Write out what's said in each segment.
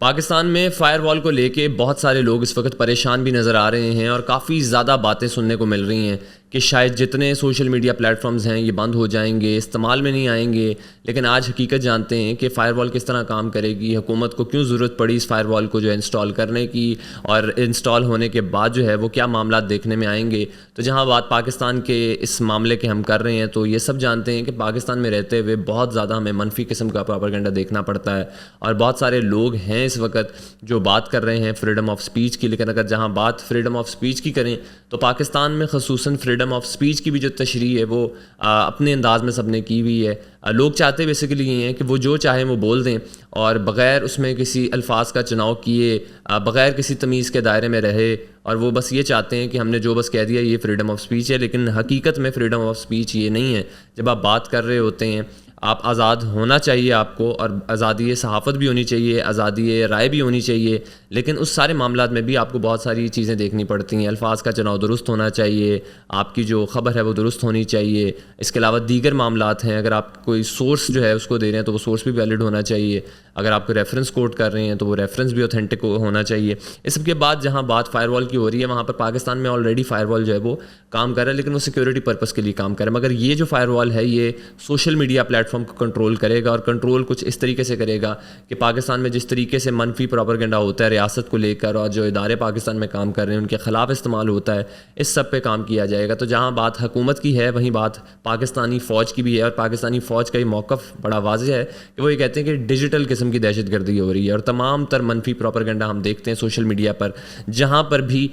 پاکستان میں فائر وال کو لے کے بہت سارے لوگ اس وقت پریشان بھی نظر آ رہے ہیں اور کافی زیادہ باتیں سننے کو مل رہی ہیں کہ شاید جتنے سوشل میڈیا پلیٹ فارمز ہیں یہ بند ہو جائیں گے، استعمال میں نہیں آئیں گے. لیکن آج حقیقت جانتے ہیں کہ فائر وال کس طرح کام کرے گی، حکومت کو کیوں ضرورت پڑی اس فائر وال کو جو ہے انسٹال کرنے کی، اور انسٹال ہونے کے بعد جو ہے وہ کیا معاملات دیکھنے میں آئیں گے. تو جہاں بات پاکستان کے اس معاملے کے ہم کر رہے ہیں تو یہ سب جانتے ہیں کہ پاکستان میں رہتے ہوئے بہت زیادہ ہمیں منفی قسم کا پروپیگنڈا دیکھنا پڑتا ہے، اور بہت سارے لوگ ہیں اس وقت جو بات کر رہے ہیں فریڈم آف سپیچ کی. لیکن اگر جہاں بات فریڈم آف سپیچ کی کریں تو پاکستان میں خصوصاً فریڈم آف سپیچ کی بھی جو تشریح ہے وہ اپنے انداز میں سب نے کی ہوئی ہے. لوگ چاہتے بیسیکلی یہ ہیں کہ وہ جو چاہیں وہ بول دیں اور بغیر اس میں کسی الفاظ کا چناؤ کیے، بغیر کسی تمیز کے دائرے میں رہے، اور وہ بس یہ چاہتے ہیں کہ ہم نے جو بس کہہ دیا یہ فریڈم آف سپیچ ہے. لیکن حقیقت میں فریڈم آف سپیچ یہ نہیں ہے. جب آپ بات کر رہے ہوتے ہیں آپ آزاد ہونا چاہیے آپ کو، اور آزادی صحافت بھی ہونی چاہیے، آزادی رائے بھی ہونی چاہیے، لیکن اس سارے معاملات میں بھی آپ کو بہت ساری چیزیں دیکھنی پڑتی ہیں. الفاظ کا چناؤ درست ہونا چاہیے، آپ کی جو خبر ہے وہ درست ہونی چاہیے. اس کے علاوہ دیگر معاملات ہیں، اگر آپ کوئی سورس جو ہے اس کو دے رہے ہیں تو وہ سورس بھی ویلڈ ہونا چاہیے. اگر آپ کو ریفرنس کوٹ کر رہے ہیں تو وہ ریفرنس بھی اوتھینٹک ہونا چاہیے. اس سب کے بعد جہاں بات فائر وال کی ہو رہی ہے وہاں پر پاکستان میں آلریڈی فائر وال جو ہے وہ کام کر رہا ہے، لیکن وہ سیکیورٹی پرپس کے لیے کام کر رہا ہے. مگر یہ جو فائر وال ہے یہ سوشل میڈیا پلیٹ فارم کو کنٹرول کرے گا، اور کنٹرول کچھ اس طریقے سے کرے گا کہ پاکستان میں جس طریقے سے منفی پروپیگنڈا ہوتا ہے ریاست کو لے کر، اور جو ادارے پاکستان میں کام کر رہے ہیں ان کے خلاف استعمال ہوتا ہے، اس سب پہ کام کیا جائے گا. تو جہاں بات حکومت کی ہے وہیں بات پاکستانی فوج کی بھی ہے، اور پاکستانی فوج کا یہ موقف بڑا واضح ہے کہ وہ یہ کہتے ہیں کہ ڈیجیٹل قسم کی دہشت گردی ہو رہی ہے. اور تمام تر منفی پروپیگنڈا ہم دیکھتے ہیں سوشل میڈیا پر، جہاں پر بھی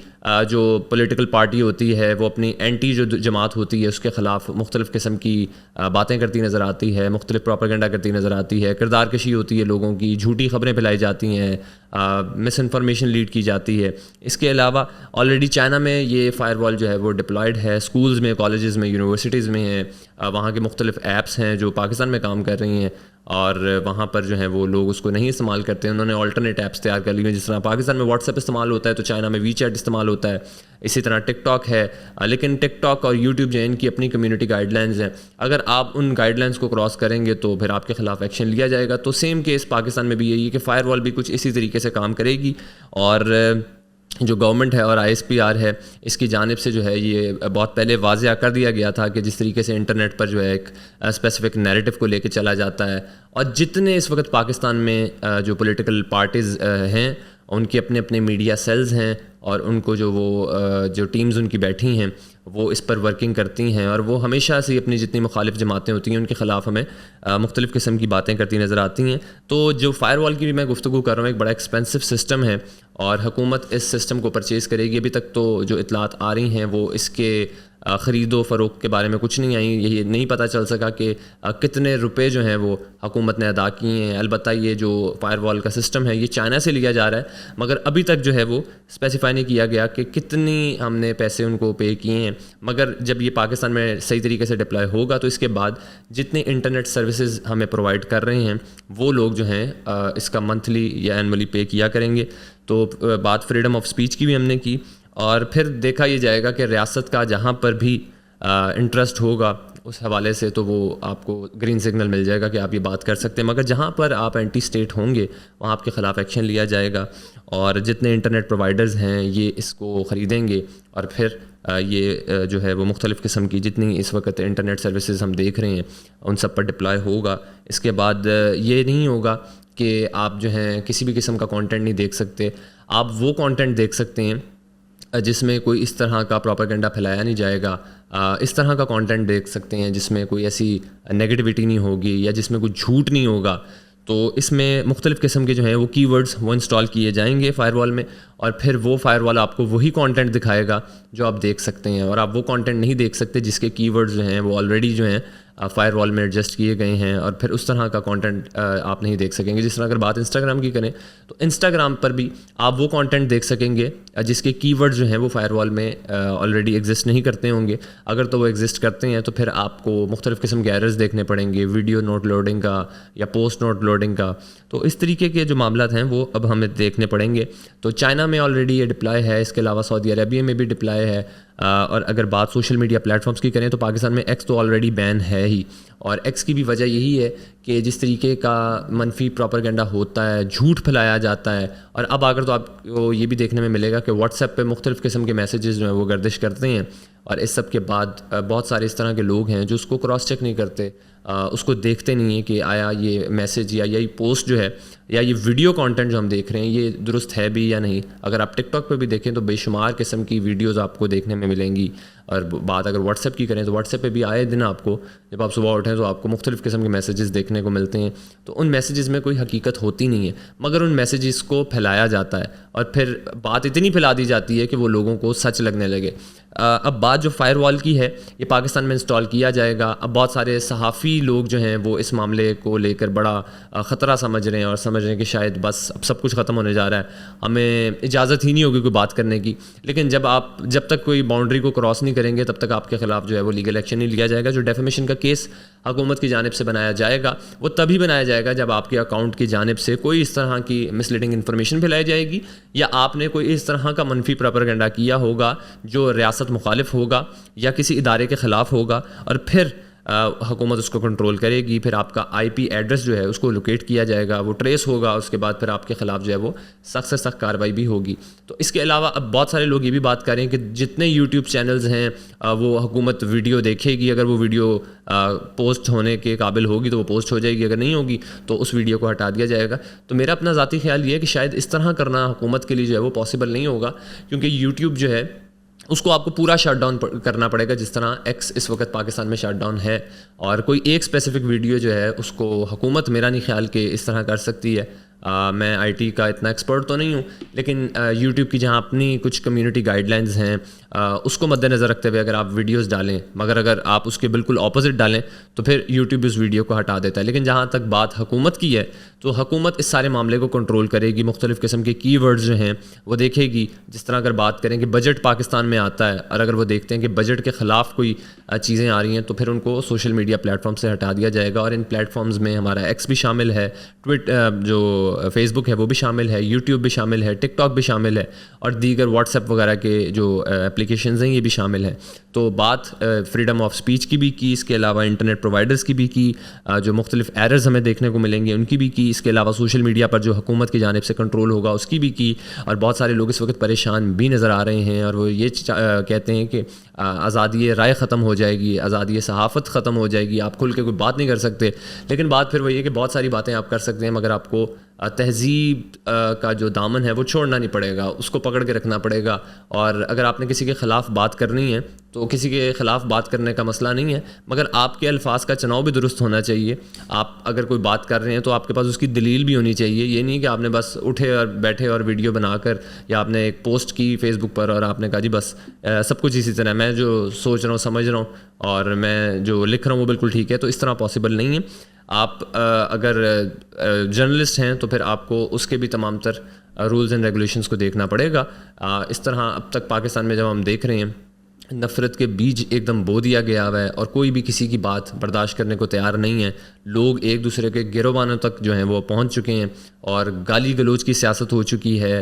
جو پولیٹیکل پارٹی ہوتی ہے وہ اپنی اینٹی جو جماعت ہوتی ہے اس کے خلاف مختلف قسم کی باتیں کرتی نظر آتی ہے، مختلف پروپیگنڈا کرتی نظر آتی ہے، کردار کشی ہوتی ہے لوگوں کی، جھوٹی خبریں پھیلائی جاتی ہیں، مس انفارمیشن لیڈ کی جاتی ہے. اس کے علاوہ آلریڈی چائنا میں یہ فائر وال جو ہے وہ ڈپلائڈ ہے، اسکولز میں، کالجز میں، یونیورسٹیز میں ہیں. وہاں کے مختلف ایپس ہیں جو پاکستان میں کام کر رہی ہیں، اور وہاں پر جو ہیں وہ لوگ اس کو نہیں استعمال کرتے ہیں. انہوں نے آلٹرنیٹ ایپس تیار کر لی ہیں. جس طرح پاکستان میں واٹس ایپ استعمال ہوتا ہے تو چائنا میں وی چیٹ استعمال ہوتا ہے، اسی طرح ٹک ٹاک ہے. لیکن ٹک ٹاک اور یوٹیوب جو ہے ان کی اپنی کمیونٹی گائیڈ لائنز ہیں، اگر آپ ان گائیڈ لائنز کو کراس کریں گے تو پھر آپ کے خلاف ایکشن لیا جائے گا. تو سیم کیس پاکستان میں بھی یہی ہے کہ فائر وال بھی کچھ اسی طریقے سے کام کرے گی، اور جو گورنمنٹ ہے اور ISPR ہے اس کی جانب سے جو ہے یہ بہت پہلے واضح کر دیا گیا تھا کہ جس طریقے سے انٹرنیٹ پر جو ہے ایک اسپیسیفک نیریٹو کو لے کے چلا جاتا ہے، اور جتنے اس وقت پاکستان میں جو پولیٹیکل پارٹیز ہیں ان کے اپنے اپنے میڈیا سیلز ہیں، اور ان کو جو ٹیمز ان کی بیٹھی ہیں وہ اس پر ورکنگ کرتی ہیں، اور وہ ہمیشہ سے اپنی جتنی مخالف جماعتیں ہوتی ہیں ان کے خلاف ہمیں مختلف قسم کی باتیں کرتی نظر آتی ہیں. تو جو فائر وال کی بھی میں گفتگو کر رہا ہوں ایک بڑا ایکسپینسو سسٹم ہے، اور حکومت اس سسٹم کو پرچیز کرے گی. ابھی تک تو جو اطلاعات آ رہی ہیں وہ اس کے خرید و فروخت کے بارے میں کچھ نہیں آئیں. یہ نہیں پتہ چل سکا کہ کتنے روپے جو ہیں وہ حکومت نے ادا کیے ہیں. البتہ یہ جو فائر وال کا سسٹم ہے یہ چائنا سے لیا جا رہا ہے، مگر ابھی تک جو ہے وہ اسپیسیفائی نہیں کیا گیا کہ کتنی ہم نے پیسے ان کو پے کیے ہیں. مگر جب یہ پاکستان میں صحیح طریقے سے ڈپلائی ہوگا تو اس کے بعد جتنے انٹرنیٹ سروسز ہمیں پرووائڈ کر رہے ہیں وہ لوگ جو ہیں اس کا منتھلی یا اینولی پے کیا کریں گے. تو بات فریڈم آف سپیچ کی بھی ہم نے کی، اور پھر دیکھا یہ جائے گا کہ ریاست کا جہاں پر بھی انٹرسٹ ہوگا اس حوالے سے تو وہ آپ کو گرین سگنل مل جائے گا کہ آپ یہ بات کر سکتے ہیں. مگر جہاں پر آپ اینٹی اسٹیٹ ہوں گے وہاں آپ کے خلاف ایکشن لیا جائے گا، اور جتنے انٹرنیٹ پرووائڈرز ہیں یہ اس کو خریدیں گے، اور پھر یہ جو ہے وہ مختلف قسم کی جتنی اس وقت انٹرنیٹ سروسز ہم دیکھ رہے ہیں ان سب پر ڈپلائی ہوگا. اس کے بعد یہ نہیں ہوگا کہ آپ جو ہیں کسی بھی قسم کا کانٹینٹ نہیں دیکھ سکتے. آپ وہ کانٹینٹ دیکھ سکتے ہیں جس میں کوئی اس طرح کا پروپیگنڈا پھیلایا نہیں جائے گا. اس طرح کا کانٹینٹ دیکھ سکتے ہیں جس میں کوئی ایسی نیگیٹیوٹی نہیں ہوگی یا جس میں کوئی جھوٹ نہیں ہوگا. تو اس میں مختلف قسم کے جو ہیں وہ کی ورڈز وہ انسٹال کیے جائیں گے فائر وال میں، اور پھر وہ فائر وال آپ کو وہی کانٹینٹ دکھائے گا جو آپ دیکھ سکتے ہیں، اور آپ وہ کانٹینٹ نہیں دیکھ سکتے جس کے کی ورڈز جو ہیں وہ آلریڈی جو ہیں فائر وال میں ایڈجسٹ کیے گئے ہیں، اور پھر اس طرح کا کانٹینٹ آپ نہیں دیکھ سکیں گے. جس طرح اگر بات انسٹاگرام کی کریں تو انسٹاگرام پر بھی آپ وہ کانٹینٹ دیکھ سکیں گے جس کے کی ورڈ جو ہیں وہ فائر وال میں آلریڈی ایگزسٹ نہیں کرتے ہوں گے. اگر تو وہ ایگزسٹ کرتے ہیں تو پھر آپ کو مختلف قسم کے ایررز دیکھنے پڑیں گے، ویڈیو نوٹ لوڈنگ کا یا پوسٹ نوٹ لوڈنگ کا. تو اس طریقے کے جو معاملات ہیں وہ اب ہمیں دیکھنے پڑیں گے. تو چائنا میں آلریڈی یہ ڈپلائی ہے، اس کے علاوہ سعودی عربیہ میں بھی ڈپلائی ہے. اور اگر بات سوشل میڈیا پلیٹ فارمس کی کریں تو پاکستان میں ایکس تو آلریڈی بین ہے ہی، اور ایکس کی بھی وجہ یہی ہے کہ جس طریقے کا منفی پروپیگنڈا ہوتا ہے، جھوٹ پھیلایا جاتا ہے، اور اب آ کر تو آپ کو یہ بھی دیکھنے میں ملے گا کہ واٹس ایپ پہ مختلف قسم کے میسیجز جو ہیں وہ گردش کرتے ہیں، اور اس سب کے بعد بہت سارے اس طرح کے لوگ ہیں جو اس کو کراس چیک نہیں کرتے، اس کو دیکھتے نہیں ہیں کہ آیا یہ میسیج یا یہ پوسٹ جو ہے یا یہ ویڈیو کانٹینٹ جو ہم دیکھ رہے ہیں یہ درست ہے بھی یا نہیں۔ اگر آپ ٹک ٹاک پہ بھی دیکھیں تو بے شمار قسم کی ویڈیوز آپ کو دیکھنے میں ملیں گی، اور بات اگر واٹس ایپ کی کریں تو واٹس ایپ پہ بھی آئے دن آپ کو جب آپ صبح اٹھیں تو آپ کو مختلف قسم کے میسیجز دیکھنے کو ملتے ہیں، تو ان میسیجز میں کوئی حقیقت ہوتی نہیں ہے، مگر ان میسیجز کو پھیلایا جاتا ہے، اور پھر بات اتنی پھیلا دی جاتی ہے کہ وہ لوگوں کو سچ لگنے لگے۔ اب بات جو فائر وال کی ہے یہ پاکستان میں انسٹال کیا جائے گا۔ اب بہت سارے صحافی لوگ جو ہیں وہ اس معاملے کو لے کر بڑا خطرہ سمجھ رہے ہیں، اور سمجھ رہے ہیں کہ شاید بس اب سب کچھ ختم ہونے جا رہا ہے، ہمیں اجازت ہی نہیں ہوگی کوئی بات کرنے کی۔ لیکن جب تک کوئی باؤنڈری کو کراس نہیں کریں گے تب تک آپ کے خلاف جو ہے وہ لیگل ایکشن نہیں لیا جائے گا۔ جو ڈیفیمیشن کا کیس حکومت کی جانب سے بنایا جائے گا وہ تبھی بنایا جائے گا جب آپ کے اکاؤنٹ کی جانب سے کوئی اس طرح کی مس لیڈنگ انفارمیشن پھیلائی جائے گی، یا آپ نے کوئی اس طرح کا منفی پروپیگنڈا کیا ہوگا جو ریاست مخالف ہوگا یا کسی ادارے کے خلاف ہوگا، اور پھر حکومت اس کو کنٹرول کرے گی، پھر آپ کا آئی پی ایڈریس جو ہے اس کو لوکیٹ کیا جائے گا، وہ ٹریس ہوگا، اس کے بعد پھر آپ کے خلاف جو ہے وہ سخت سے سخت کارروائی بھی ہوگی۔ تو اس کے علاوہ اب بہت سارے لوگ یہ بھی بات کریں کہ جتنے یوٹیوب چینلز ہیں وہ حکومت ویڈیو دیکھے گی، اگر وہ ویڈیو پوسٹ ہونے کے قابل ہوگی تو وہ پوسٹ ہو جائے گی، اگر نہیں ہوگی تو اس ویڈیو کو ہٹا دیا جائے گا۔ تو میرا اپنا ذاتی خیال یہ ہے کہ شاید اس طرح کرنا حکومت کے لیے جو ہے وہ پاسبل نہیں ہوگا، کیونکہ یوٹیوب جو ہے اس کو آپ کو پورا شٹ ڈاؤن کرنا پڑے گا، جس طرح ایکس اس وقت پاکستان میں شٹ ڈاؤن ہے، اور کوئی ایک اسپیسیفک ویڈیو جو ہے اس کو حکومت میرا نہیں خیال کہ اس طرح کر سکتی ہے۔ میں آئی ٹی کا اتنا ایکسپرٹ تو نہیں ہوں، لیکن یوٹیوب کی جہاں اپنی کچھ کمیونٹی گائیڈ لائنز ہیں اس کو مد نظر رکھتے ہوئے اگر آپ ویڈیوز ڈالیں، مگر اگر آپ اس کے بالکل اپوزٹ ڈالیں تو پھر یوٹیوب اس ویڈیو کو ہٹا دیتا ہے۔ لیکن جہاں تک بات حکومت کی ہے تو حکومت اس سارے معاملے کو کنٹرول کرے گی، مختلف قسم کے کی ورڈز جو ہیں وہ دیکھے گی۔ جس طرح اگر بات کریں کہ بجٹ پاکستان میں آتا ہے، اور اگر وہ دیکھتے ہیں کہ بجٹ کے خلاف کوئی چیزیں آ رہی ہیں تو پھر ان کو سوشل میڈیا پلیٹ فارم سے ہٹا دیا جائے گا، اور ان پلیٹ فارمز میں ہمارا ایکس بھی شامل ہے، جو فیس بک ہے وہ بھی شامل ہے، یوٹیوب بھی شامل ہے، ٹک ٹاک بھی شامل ہے، اور دیگر واٹس ایپ وغیرہ کے جو اپلیکیشنز ہیں یہ بھی شامل ہیں۔ تو بات فریڈم آف سپیچ کی بھی کی، اس کے علاوہ انٹرنیٹ پرووائڈرز کی بھی کی، جو مختلف ایررز ہمیں دیکھنے کو ملیں گے ان کی بھی کی، اس کے علاوہ سوشل میڈیا پر جو حکومت کی جانب سے کنٹرول ہوگا اس کی بھی کی، اور بہت سارے لوگ اس وقت پریشان بھی نظر آ رہے ہیں، اور وہ یہ کہتے ہیں کہ آزادی رائے ختم ہو جائے گی، آزادی صحافت ختم ہو جائے گی، آپ کھل کے کوئی بات نہیں کر سکتے۔ لیکن بات پھر وہ یہ کہ بہت ساری باتیں آپ کر سکتے ہیں، مگر آپ کو تہذیب کا جو دامن ہے وہ چھوڑنا نہیں پڑے گا، اس کو پکڑ کے رکھنا پڑے گا۔ اور اگر آپ نے کسی کے خلاف بات کرنی ہے تو کسی کے خلاف بات کرنے کا مسئلہ نہیں ہے، مگر آپ کے الفاظ کا چناؤ بھی درست ہونا چاہیے۔ آپ اگر کوئی بات کر رہے ہیں تو آپ کے پاس اس کی دلیل بھی ہونی چاہیے، یہ نہیں کہ آپ نے بس اٹھے اور بیٹھے اور ویڈیو بنا کر، یا آپ نے ایک پوسٹ کی فیس بک پر اور آپ نے کہا جی بس سب کچھ اسی طرح، میں جو سوچ رہا ہوں سمجھ رہا ہوں اور میں جو لکھ رہا ہوں وہ بالکل ٹھیک ہے، تو اس طرح پاسبل نہیں ہے۔ آپ اگر جرنلسٹ ہیں تو پھر آپ کو اس کے بھی تمام تر رولز اینڈ ریگولیشنز کو دیکھنا پڑے گا۔ اس طرح اب تک پاکستان میں جب ہم دیکھ رہے ہیں نفرت کے بیج ایک دم بو دیا گیا ہوا ہے، اور کوئی بھی کسی کی بات برداشت کرنے کو تیار نہیں ہے، لوگ ایک دوسرے کے گروبانوں تک جو ہیں وہ پہنچ چکے ہیں، اور گالی گلوچ کی سیاست ہو چکی ہے،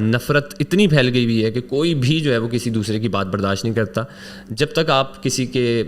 نفرت اتنی پھیل گئی ہوئی ہے کہ کوئی بھی جو ہے وہ کسی دوسرے کی بات برداشت نہیں کرتا۔ جب تک آپ کسی کے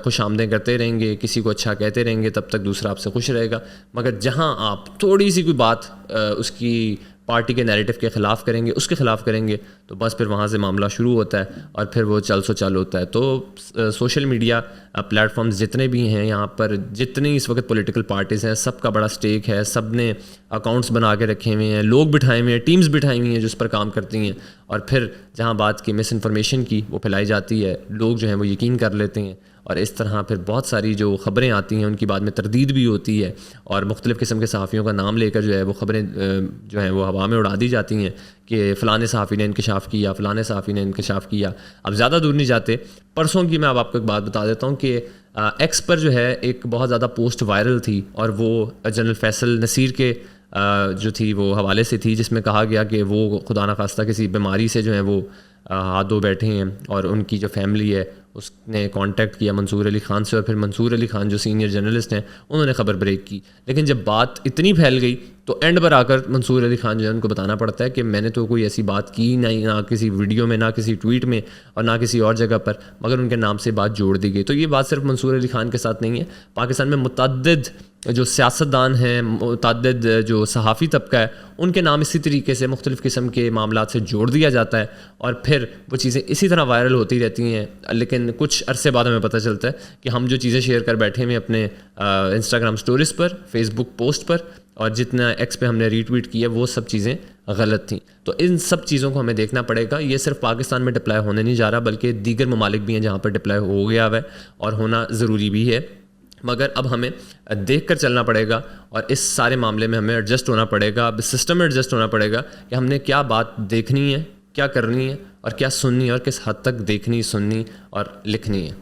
خوش آمدیں کرتے رہیں گے، کسی کو اچھا کہتے رہیں گے، تب تک دوسرا آپ سے خوش رہے گا، مگر جہاں آپ تھوڑی سی کوئی بات اس کی پارٹی کے نیریٹو کے خلاف کریں گے، اس کے خلاف کریں گے، تو بس پھر وہاں سے معاملہ شروع ہوتا ہے اور پھر وہ چل سو چل ہوتا ہے۔ تو سوشل میڈیا پلیٹ فارمز جتنے بھی ہیں، یہاں پر جتنی اس وقت پولیٹیکل پارٹیز ہیں، سب کا بڑا سٹیک ہے، سب نے اکاؤنٹس بنا کے رکھے ہوئے ہیں، لوگ بٹھائے ہوئے ہیں، ٹیمز بٹھائی ہوئی ہیں جو اس پر کام کرتی ہیں، اور پھر جہاں بات کی مس انفارمیشن کی وہ پھیلائی جاتی ہے، لوگ جو ہیں وہ یقین کر لیتے ہیں، اور اس طرح پھر بہت ساری جو خبریں آتی ہیں ان کی بعد میں تردید بھی ہوتی ہے، اور مختلف قسم کے صحافیوں کا نام لے کر جو ہے وہ خبریں جو ہیں وہ ہوا میں اڑا دی جاتی ہیں کہ فلاں صحافی نے انکشاف کیا، فلاں صحافی نے انکشاف کیا۔ اب زیادہ دور نہیں جاتے، پرسوں کی میں اب آپ کو ایک بات بتا دیتا ہوں کہ ایکس پر جو ہے ایک بہت زیادہ پوسٹ وائرل تھی، اور وہ جنرل فیصل نصیر کے جو تھی وہ حوالے سے تھی، جس میں کہا گیا کہ وہ خدا نخواستہ کسی بیماری سے جو ہیں وہ ہاتھ دھو بیٹھے ہیں، اور ان کی جو فیملی ہے اس نے کانٹیکٹ کیا منصور علی خان سے، اور پھر منصور علی خان جو سینئر جرنلسٹ ہیں انہوں نے خبر بریک کی۔ لیکن جب بات اتنی پھیل گئی تو اینڈ پر آ کر منصور علی خان جو ہے ان کو بتانا پڑتا ہے کہ میں نے تو کوئی ایسی بات کی نہیں، نہ کسی ویڈیو میں، نہ کسی ٹویٹ میں، اور نہ کسی اور جگہ پر، مگر ان کے نام سے بات جوڑ دی گئی. تو یہ بات صرف منصور علی خان کے ساتھ نہیں ہے، پاکستان میں متعدد جو سیاستدان ہیں، متعدد جو صحافی طبقہ ہے، ان کے نام اسی طریقے سے مختلف قسم کے معاملات سے جوڑ دیا جاتا ہے، اور پھر وہ چیزیں اسی طرح وائرل ہوتی رہتی ہیں. لیکن کچھ عرصے بعد ہمیں پتہ چلتا ہے کہ ہم جو چیزیں شیئر کر بیٹھے ہیں اپنے انسٹاگرام سٹوریز پر، فیس بک پوسٹ پر، اور جتنا ایکس پہ ہم نے ری ٹویٹ کیا، وہ سب چیزیں غلط تھیں. تو ان سب چیزوں کو ہمیں دیکھنا پڑے گا. یہ صرف پاکستان میں ڈپلائی ہونے نہیں جا رہا، بلکہ دیگر ممالک بھی ہیں جہاں پر ڈپلائی ہو گیا ہے اور ہونا ضروری بھی ہے. مگر اب ہمیں دیکھ کر چلنا پڑے گا، اور اس سارے معاملے میں ہمیں ایڈجسٹ ہونا پڑے گا، اب سسٹم میں ایڈجسٹ ہونا پڑے گا کہ ہم نے کیا بات دیکھنی ہے، کیا کرنی ہے، اور کیا سننی ہے، اور کس حد تک دیکھنی، سننی اور لکھنی ہے.